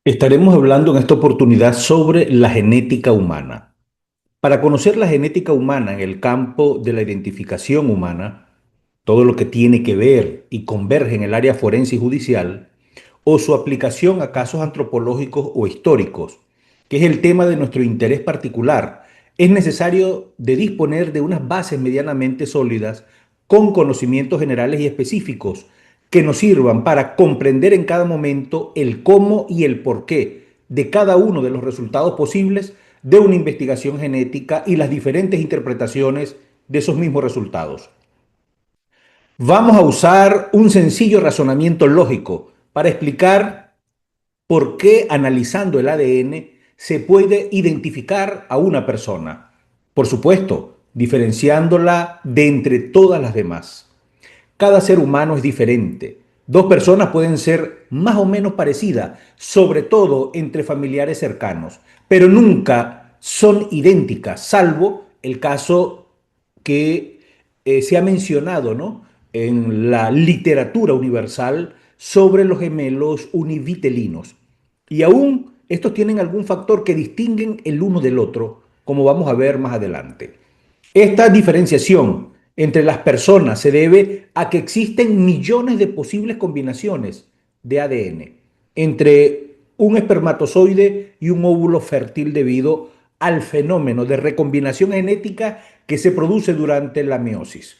Estaremos hablando en esta oportunidad sobre la genética humana. Para conocer la genética humana en el campo de la identificación humana, todo lo que tiene que ver y converge en el área forense y judicial, o su aplicación a casos antropológicos o históricos, que es el tema de nuestro interés particular, es necesario de disponer de unas bases medianamente sólidas con conocimientos generales y específicos que nos sirvan para comprender en cada momento el cómo y el por qué de cada uno de los resultados posibles de una investigación genética y las diferentes interpretaciones de esos mismos resultados. Vamos a usar un sencillo razonamiento lógico para explicar por qué analizando el ADN se puede identificar a una persona. Por supuesto, diferenciándola de entre todas las demás. Cada ser humano es diferente. Dos personas pueden ser más o menos parecidas, sobre todo entre familiares cercanos, pero nunca son idénticas, salvo el caso que se ha mencionado, ¿no?, en la literatura universal sobre los gemelos univitelinos. Y aún estos tienen algún factor que distinguen el uno del otro, como vamos a ver más adelante. Esta diferenciación entre las personas se debe a que existen millones de posibles combinaciones de ADN entre un espermatozoide y un óvulo fértil debido al fenómeno de recombinación genética que se produce durante la meiosis.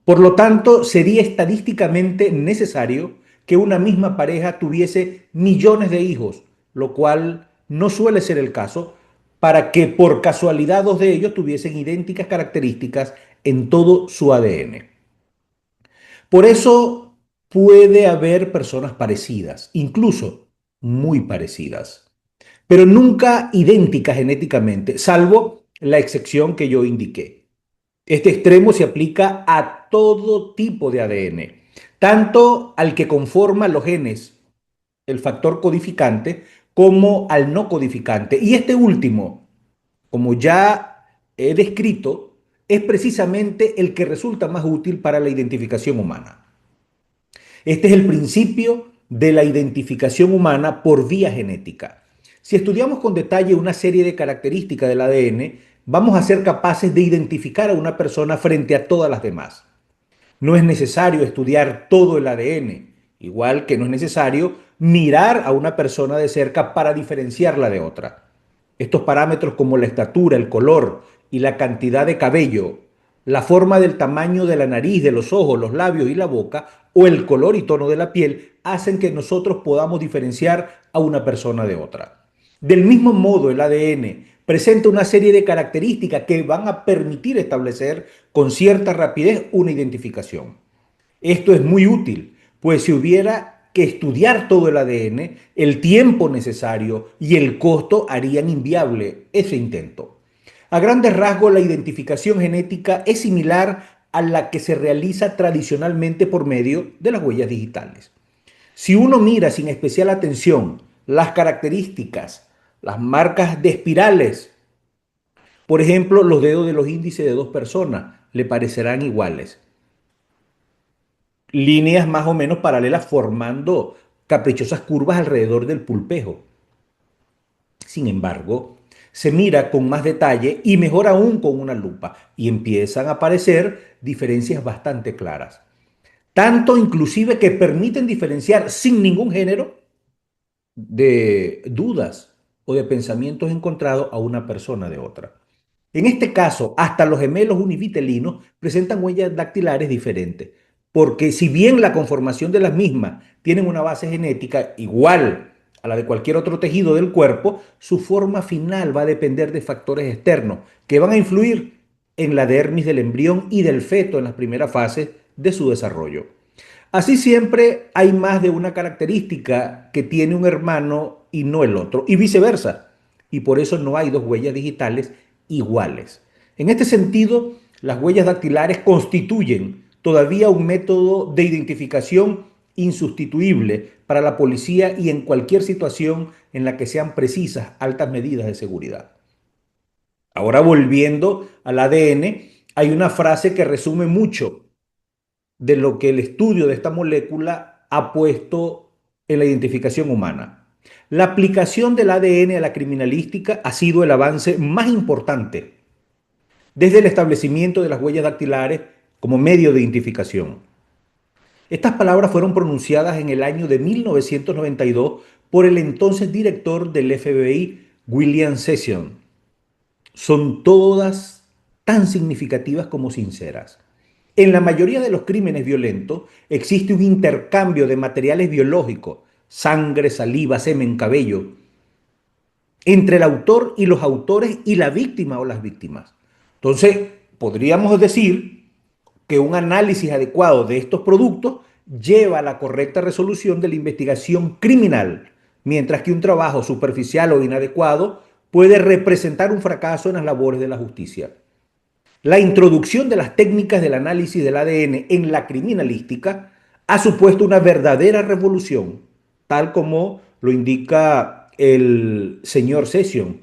Por lo tanto, sería estadísticamente necesario que una misma pareja tuviese millones de hijos, lo cual no suele ser el caso, para que por casualidad dos de ellos tuviesen idénticas características en todo su ADN. Por eso puede haber personas parecidas, incluso muy parecidas, pero nunca idénticas genéticamente, salvo la excepción que yo indiqué. Este extremo se aplica a todo tipo de ADN, tanto al que conforma los genes, el factor codificante, como al no codificante. Y este último, como ya he descrito, es precisamente el que resulta más útil para la identificación humana. Este es el principio de la identificación humana por vía genética. Si estudiamos con detalle una serie de características del ADN, vamos a ser capaces de identificar a una persona frente a todas las demás. No es necesario estudiar todo el ADN, igual que no es necesario mirar a una persona de cerca para diferenciarla de otra. Estos parámetros como la estatura, el color y la cantidad de cabello, la forma del tamaño de la nariz, de los ojos, los labios y la boca, o el color y tono de la piel, hacen que nosotros podamos diferenciar a una persona de otra. Del mismo modo, el ADN presenta una serie de características que van a permitir establecer con cierta rapidez una identificación. Esto es muy útil, pues si hubiera que estudiar todo el ADN, el tiempo necesario y el costo harían inviable ese intento. A grandes rasgos, la identificación genética es similar a la que se realiza tradicionalmente por medio de las huellas digitales. Si uno mira sin especial atención las características, las marcas de espirales, por ejemplo, los dedos de los índices de dos personas le parecerán iguales. Líneas más o menos paralelas formando caprichosas curvas alrededor del pulpejo. Sin embargo, se mira con más detalle y mejor aún con una lupa y empiezan a aparecer diferencias bastante claras. Tanto inclusive que permiten diferenciar sin ningún género de dudas o de pensamientos encontrados a una persona de otra. En este caso, hasta los gemelos univitelinos presentan huellas dactilares diferentes, porque si bien la conformación de las mismas tienen una base genética igual a la de cualquier otro tejido del cuerpo, su forma final va a depender de factores externos que van a influir en la dermis del embrión y del feto en las primeras fases de su desarrollo. Así siempre hay más de una característica que tiene un hermano y no el otro, y viceversa. Y por eso no hay dos huellas digitales iguales. En este sentido, las huellas dactilares constituyen todavía un método de identificación insustituible para la policía y en cualquier situación en la que sean precisas altas medidas de seguridad. Ahora volviendo al ADN, hay una frase que resume mucho de lo que el estudio de esta molécula ha puesto en la identificación humana. La aplicación del ADN a la criminalística ha sido el avance más importante desde el establecimiento de las huellas dactilares como medio de identificación. Estas palabras fueron pronunciadas en el año de 1992 por el entonces director del FBI, William Sessions. Son todas tan significativas como sinceras. En la mayoría de los crímenes violentos existe un intercambio de materiales biológicos, sangre, saliva, semen, cabello, entre el autor y los autores y la víctima o las víctimas. Entonces, podríamos decir que un análisis adecuado de estos productos lleva a la correcta resolución de la investigación criminal, mientras que un trabajo superficial o inadecuado puede representar un fracaso en las labores de la justicia. La introducción de las técnicas del análisis del ADN en la criminalística ha supuesto una verdadera revolución, tal como lo indica el señor Sessions,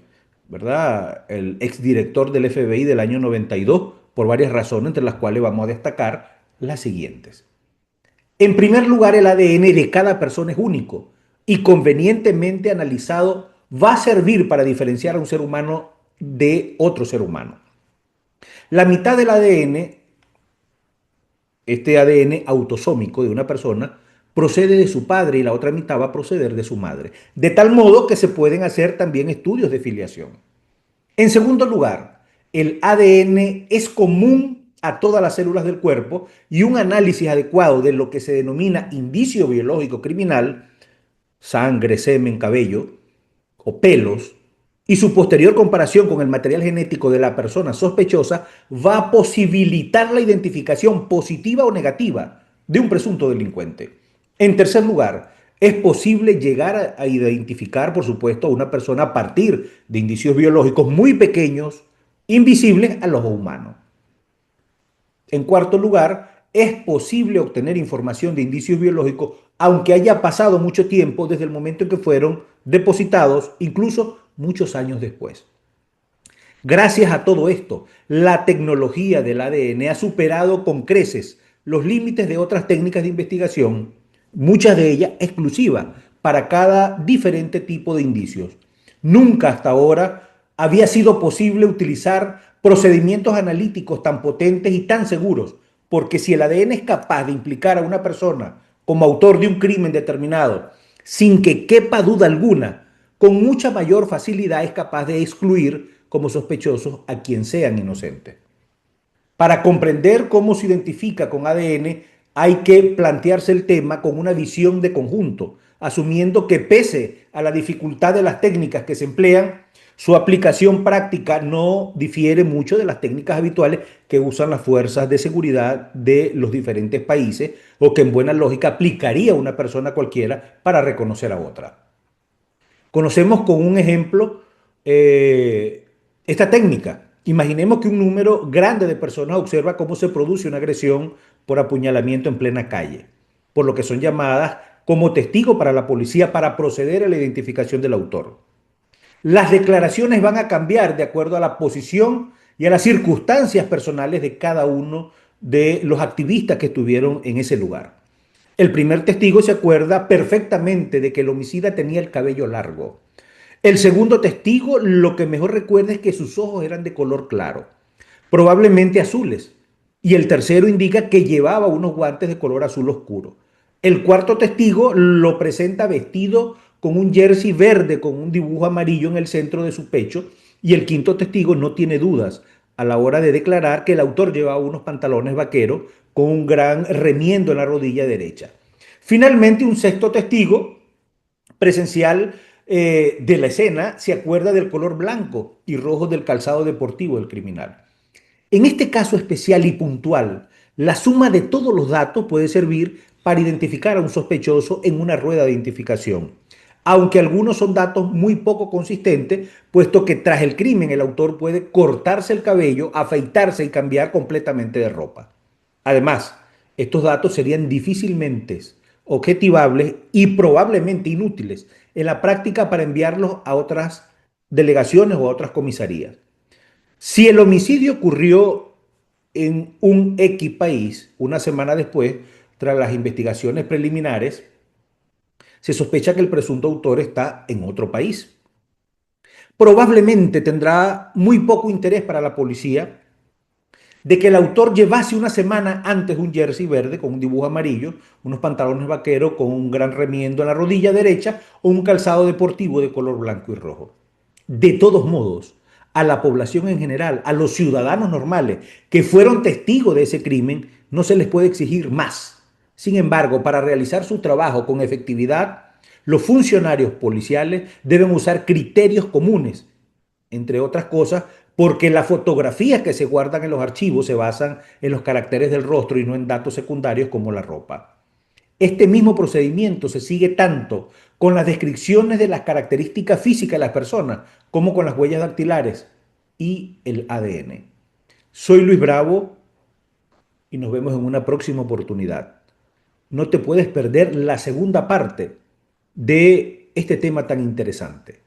¿verdad? El exdirector del FBI del año 92, por varias razones, entre las cuales vamos a destacar las siguientes. En primer lugar, el ADN de cada persona es único y convenientemente analizado va a servir para diferenciar a un ser humano de otro ser humano. La mitad del ADN, este ADN autosómico de una persona, procede de su padre y la otra mitad va a proceder de su madre. De tal modo que se pueden hacer también estudios de filiación. En segundo lugar, el ADN es común a todas las células del cuerpo y un análisis adecuado de lo que se denomina indicio biológico criminal, sangre, semen, cabello o pelos, y su posterior comparación con el material genético de la persona sospechosa va a posibilitar la identificación positiva o negativa de un presunto delincuente. En tercer lugar, es posible llegar a identificar, por supuesto, a una persona a partir de indicios biológicos muy pequeños, invisibles al ojo humano. En cuarto lugar, es posible obtener información de indicios biológicos aunque haya pasado mucho tiempo desde el momento en que fueron depositados, incluso muchos años después. Gracias a todo esto, la tecnología del ADN ha superado con creces los límites de otras técnicas de investigación, muchas de ellas exclusivas para cada diferente tipo de indicios. Nunca hasta ahora había sido posible utilizar procedimientos analíticos tan potentes y tan seguros, porque si el ADN es capaz de implicar a una persona como autor de un crimen determinado, sin que quepa duda alguna, con mucha mayor facilidad es capaz de excluir como sospechosos a quien sean inocentes. Para comprender cómo se identifica con ADN, hay que plantearse el tema con una visión de conjunto, asumiendo que pese a la dificultad de las técnicas que se emplean, su aplicación práctica no difiere mucho de las técnicas habituales que usan las fuerzas de seguridad de los diferentes países o que en buena lógica aplicaría una persona cualquiera para reconocer a otra. Conocemos con un ejemplo esta técnica. Imaginemos que un número grande de personas observa cómo se produce una agresión por apuñalamiento en plena calle, por lo que son llamadas como testigo para la policía para proceder a la identificación del autor. Las declaraciones van a cambiar de acuerdo a la posición y a las circunstancias personales de cada uno de los activistas que estuvieron en ese lugar. El primer testigo se acuerda perfectamente de que el homicida tenía el cabello largo. El segundo testigo lo que mejor recuerda es que sus ojos eran de color claro, probablemente azules. Y el tercero indica que llevaba unos guantes de color azul oscuro. El cuarto testigo lo presenta vestido con un jersey verde con un dibujo amarillo en el centro de su pecho. Y el quinto testigo no tiene dudas a la hora de declarar que el autor llevaba unos pantalones vaqueros con un gran remiendo en la rodilla derecha. Finalmente, un sexto testigo presencial de la escena se acuerda del color blanco y rojo del calzado deportivo del criminal. En este caso especial y puntual, la suma de todos los datos puede servir para identificar a un sospechoso en una rueda de identificación, aunque algunos son datos muy poco consistentes, puesto que tras el crimen el autor puede cortarse el cabello, afeitarse y cambiar completamente de ropa. Además, estos datos serían difícilmente objetivables y probablemente inútiles en la práctica para enviarlos a otras delegaciones o a otras comisarías. Si el homicidio ocurrió en un X país una semana después, tras las investigaciones preliminares, se sospecha que el presunto autor está en otro país. Probablemente tendrá muy poco interés para la policía de que el autor llevase una semana antes un jersey verde con un dibujo amarillo, unos pantalones vaqueros con un gran remiendo en la rodilla derecha o un calzado deportivo de color blanco y rojo. De todos modos, a la población en general, a los ciudadanos normales que fueron testigos de ese crimen, no se les puede exigir más. Sin embargo, para realizar su trabajo con efectividad, los funcionarios policiales deben usar criterios comunes, entre otras cosas, porque las fotografías que se guardan en los archivos se basan en los caracteres del rostro y no en datos secundarios como la ropa. Este mismo procedimiento se sigue tanto con las descripciones de las características físicas de las personas como con las huellas dactilares y el ADN. Soy Luis Bravo y nos vemos en una próxima oportunidad. No te puedes perder la segunda parte de este tema tan interesante.